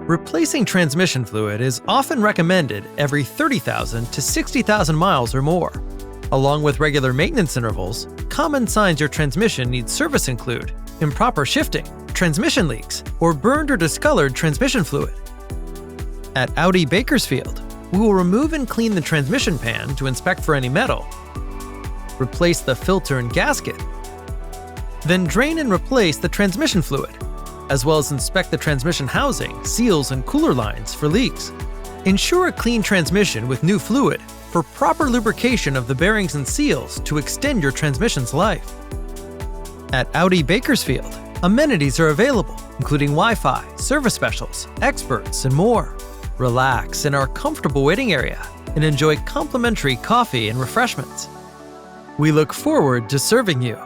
Replacing transmission fluid is often recommended every 30,000 to 60,000 miles or more. Along with regular maintenance intervals, common signs your transmission needs service include improper shifting, transmission leaks, or burned or discolored transmission fluid. At Audi Bakersfield, we will remove and clean the transmission pan to inspect for any metal, replace the filter and gasket, then drain and replace the transmission fluid, as well as inspect the transmission housing, seals, and cooler lines for leaks. Ensure a clean transmission with new fluid for proper lubrication of the bearings and seals to extend your transmission's life. At Audi Bakersfield, amenities are available, including Wi-Fi, service specials, experts, and more. Relax in our comfortable waiting area and enjoy complimentary coffee and refreshments. We look forward to serving you.